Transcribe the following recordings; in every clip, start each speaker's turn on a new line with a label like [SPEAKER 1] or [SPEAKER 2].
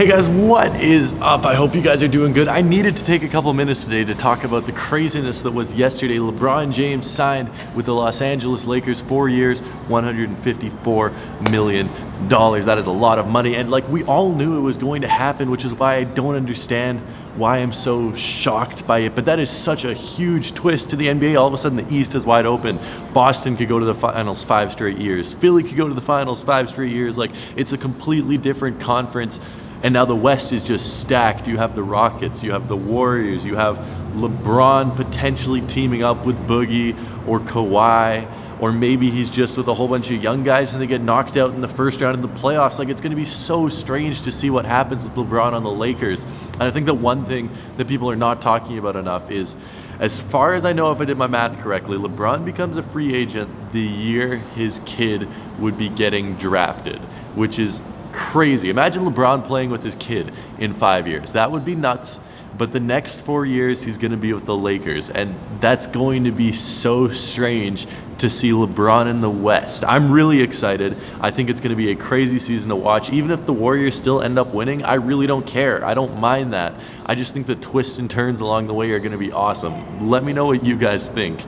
[SPEAKER 1] Hey guys, what is up? I hope you guys are doing good. I needed to take a couple minutes today to talk about the craziness that was yesterday. LeBron James signed with the Los Angeles Lakers, 4 years, $154 million. That is a lot of money, and like we all knew it was going to happen, which is why I don't understand why I'm so shocked by it. But that is such a huge twist to the NBA. All of a sudden the East is wide open. Boston could go to the finals 5 straight years. Philly could go to the finals 5 straight years. Like, it's a completely different conference. And now the West is just stacked. You have the Rockets, you have the Warriors, you have LeBron potentially teaming up with Boogie or Kawhi, or maybe he's just with a whole bunch of young guys and they get knocked out in the first round of the playoffs. Like, it's gonna be so strange to see what happens with LeBron on the Lakers. And I think the one thing that people are not talking about enough is, as far as I know, if I did my math correctly, LeBron becomes a free agent the year his kid would be getting drafted, which is crazy. Imagine LeBron playing with his kid in 5 years. That would be nuts. But the next 4 years he's going to be with the Lakers, and that's going to be so strange to see LeBron in the West. I'm really excited. I think it's going to be a crazy season to watch. Even if the Warriors still end up winning, I really don't care. I don't mind that. I just think the twists and turns along the way are going to be awesome. Let me know what you guys think.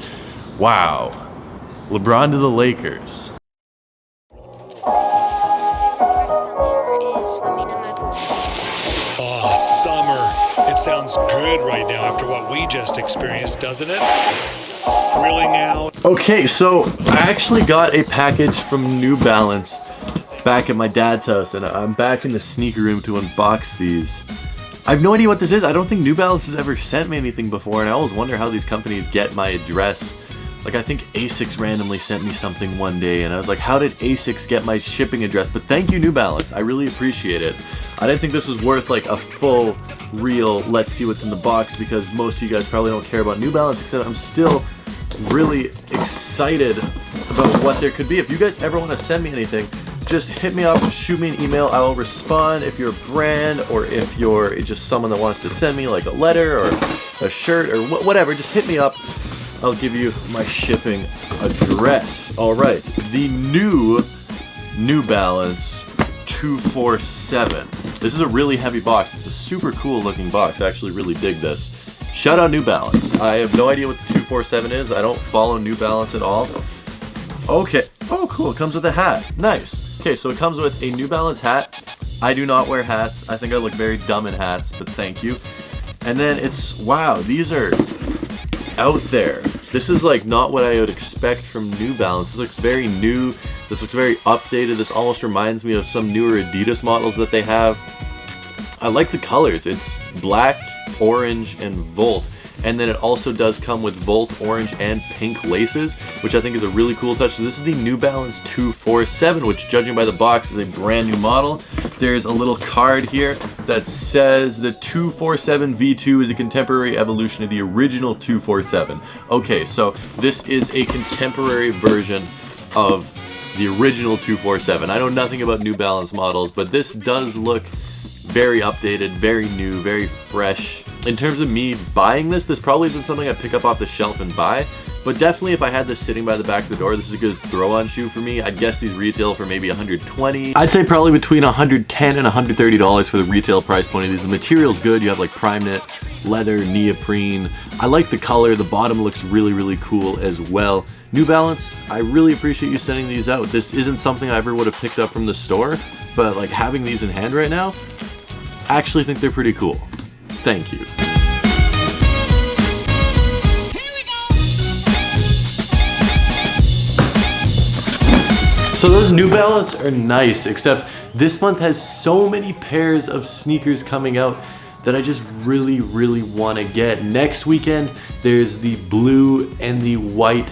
[SPEAKER 1] Wow. LeBron to the Lakers.
[SPEAKER 2] Oh, summer. It sounds good right now after what we just experienced, doesn't it? Grilling out.
[SPEAKER 1] Okay, so I actually got a package from New Balance back at my dad's house, and I'm back in the sneaker room to unbox these. I have no idea what this is. I don't think New Balance has ever sent me anything before, and I always wonder how these companies get my address. Like, I think ASICS randomly sent me something one day, and I was like, how did ASICS get my shipping address? But thank you, New Balance. I really appreciate it. I didn't think this was worth like a full, real, let's see what's in the box, because most of you guys probably don't care about New Balance, except I'm still really excited about what there could be. If you guys ever want to send me anything, just hit me up, shoot me an email. I will respond if you're a brand, or if you're just someone that wants to send me like a letter or a shirt or whatever, just hit me up. I'll give you my shipping address. All right, the New Balance 247. This is a really heavy box. It's a super cool looking box. I actually really dig this. Shout out New Balance. I have no idea what the 247 is. I don't follow New Balance at all. Okay. Oh, cool. It comes with a hat. Nice. Okay, so it comes with a New Balance hat. I do not wear hats. I think I look very dumb in hats, but thank you. And then it's, wow, these are out there. This is like not what I would expect from New Balance. This looks very new. This looks very updated. This almost reminds me of some newer Adidas models that they have. I like the colors. It's black, orange, and Volt. And then it also does come with Volt, orange, and pink laces, which I think is a really cool touch. So this is the New Balance 247, which, judging by the box, is a brand new model. There's a little card here that says the 247 V2 is a contemporary evolution of the original 247. Okay, so this is a contemporary version of the original 247. I know nothing about New Balance models, but this does look very updated, very new, very fresh. In terms of me buying this probably isn't something I pick up off the shelf and buy, but definitely if I had this sitting by the back of the door, this is a good throw-on shoe for me. I'd guess these retail for maybe $120. I'd say probably between $110 and $130 for the retail price point of these. The material's good. You have like prime knit, leather, neoprene. I like the color. The bottom looks really, really cool as well. New Balance, I really appreciate you sending these out. This isn't something I ever would have picked up from the store, but like having these in hand right now, I actually think they're pretty cool. Thank you. So those New Balance are nice, except this month has so many pairs of sneakers coming out that I just really, really want to get. Next weekend, there's the blue and the white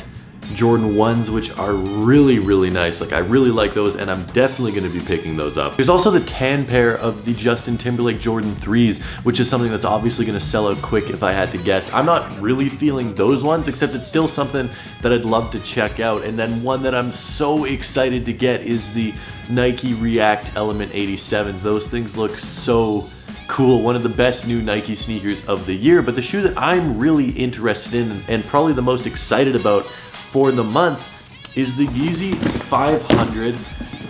[SPEAKER 1] Jordan 1s, which are really, really nice. Like, I really like those, and I'm definitely going to be picking those up. There's also the tan pair of the Justin Timberlake Jordan 3s, which is something that's obviously going to sell out quick if I had to guess. I'm not really feeling those ones, except it's still something that I'd love to check out. And then one that I'm so excited to get is the Nike React Element 87s. Those things look so cool. One of the best new Nike sneakers of the year. But the shoe that I'm really interested in and probably the most excited about for the month is the Yeezy 500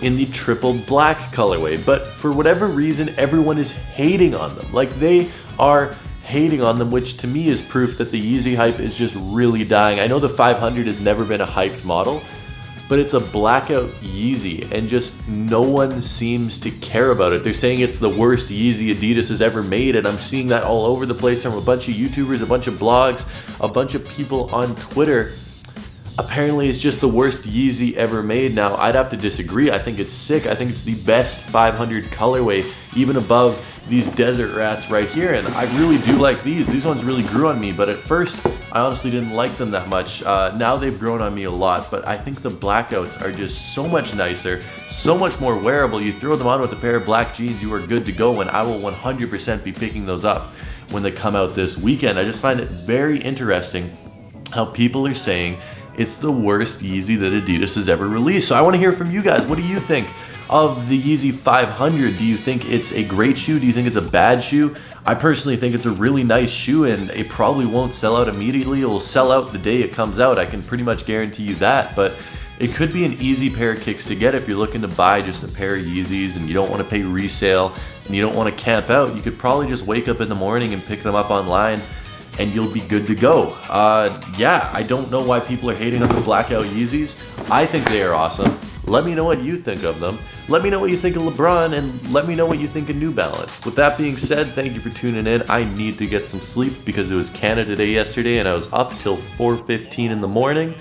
[SPEAKER 1] in the triple black colorway, but for whatever reason, everyone is hating on them. Like, they are hating on them, which to me is proof that the Yeezy hype is just really dying. I know the 500 has never been a hyped model, but it's a blackout Yeezy, and just no one seems to care about it. They're saying it's the worst Yeezy Adidas has ever made, and I'm seeing that all over the place from a bunch of YouTubers, a bunch of blogs, a bunch of people on Twitter. Apparently it's just the worst Yeezy ever made. Now, I'd have to disagree. I think it's sick. I think it's the best 500 colorway, even above these Desert Rats right here, and I really do like these. These ones really grew on me, but at first, I honestly didn't like them that much. Now they've grown on me a lot, but I think the blackouts are just so much nicer, so much more wearable. You throw them on with a pair of black jeans, you are good to go, and I will 100% be picking those up when they come out this weekend. I just find it very interesting how people are saying it's the worst Yeezy that Adidas has ever released. So I want to hear from you guys. What do you think of the Yeezy 500? Do you think it's a great shoe? Do you think it's a bad shoe? I personally think it's a really nice shoe, and it probably won't sell out immediately. It will sell out the day it comes out. I can pretty much guarantee you that, but it could be an easy pair of kicks to get if you're looking to buy just a pair of Yeezys and you don't want to pay resale and you don't want to camp out. You could probably just wake up in the morning and pick them up online and you'll be good to go. Yeah, I don't know why people are hating on the blackout Yeezys. I think they are awesome. Let me know what you think of them. Let me know what you think of LeBron, and let me know what you think of New Balance. With that being said, thank you for tuning in. I need to get some sleep because it was Canada Day yesterday and I was up till 4:15 in the morning.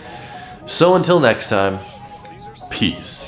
[SPEAKER 1] So until next time, peace.